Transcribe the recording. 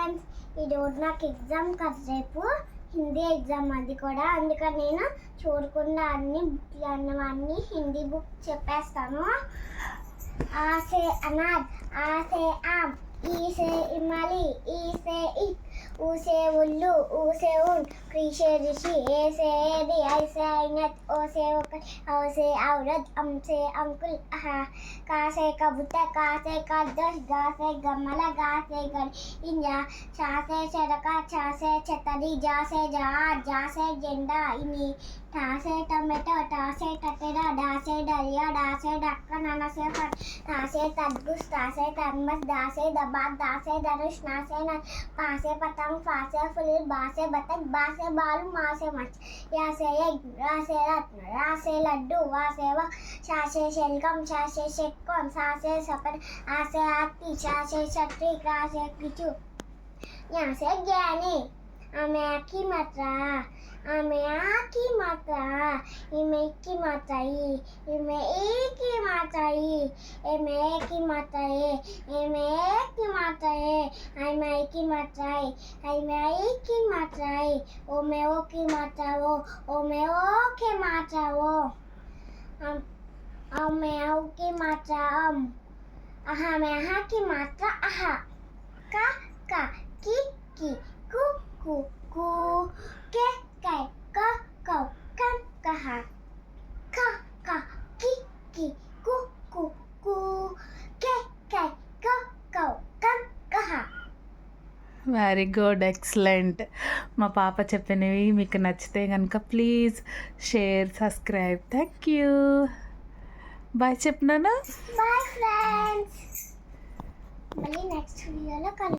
Friends, ఈరోజు నాకు exam కదా రేపు హిందీ ఎగ్జామ్ అది కూడా. అందుకని నేను చూడకుండా అన్ని బుక్లు అన్నవన్నీ హిందీ బుక్ చెప్పేస్తాను. ఆ సే అనాథ్, ఆ సే ఆమ్, ఈ సే ఇమలి, ఈ సే ఇక్, ఊ సే ఉల్లు, ఊ సే ఉన్, క్రీ సే ऋषि, ఏ సే ఏది, I say ఐనత్, oh say vocal, ఔ సే ఔరత్, అం సే అంకుల్, కా సే కబూतर, కా సే ఖర్గోश, గా సే గమల, గా సే గడియ, చా సే చరక, చా సే ఛతరి, జా సే జహాజ్, జా సే జెండా, ఇని, టా సే టమాటో, టా సే టటేరా, డా సే డలియా, డా సే ఢక్కన్, నా సే ఫట్, తా సే तरबूज, ता से तरबूज, दा से दबात, दा से धनुष, ना से नर, पा से पतंग, फा से फूल, बा से बतख, बा से बालू, मा से मछ, या से एग, रा से रत्न, रा से लड्डू, वा से वक, शा से शलगम, शा से षटकोण, सा से सफर, आ से हाथी, शा से छतरी, रा से किचू, या से ज्ञानी, आमे की मात्रा, आमे आ की मात्रा, इमे की मात्रा ई, इमे ए की मात्रा ई, एमे ए की मात्रा ए, एमे ए की मात्रा ए, आमे ए की मात्रा ई, आमे ए की मात्रा ई, ओमे ओ की मात्रा ओ, ओमे ओ की मात्रा ओ, ओमे औ की मात्रा अम, आहा में आहा की मात्रा आहा, का की कु कु, के क कौ, कम कहा, का की कु कु, के क कौ, कम कहा. Very good, excellent. మా పాప చెప్పినవి మీకు నచ్చితే కనుక please share, subscribe. Thank you. Bye చెప్పినాను. బాయ్ ఫ్రెండ్స్, మళ్ళీ నెక్స్ట్ వీడియోలో కలుద్దాం.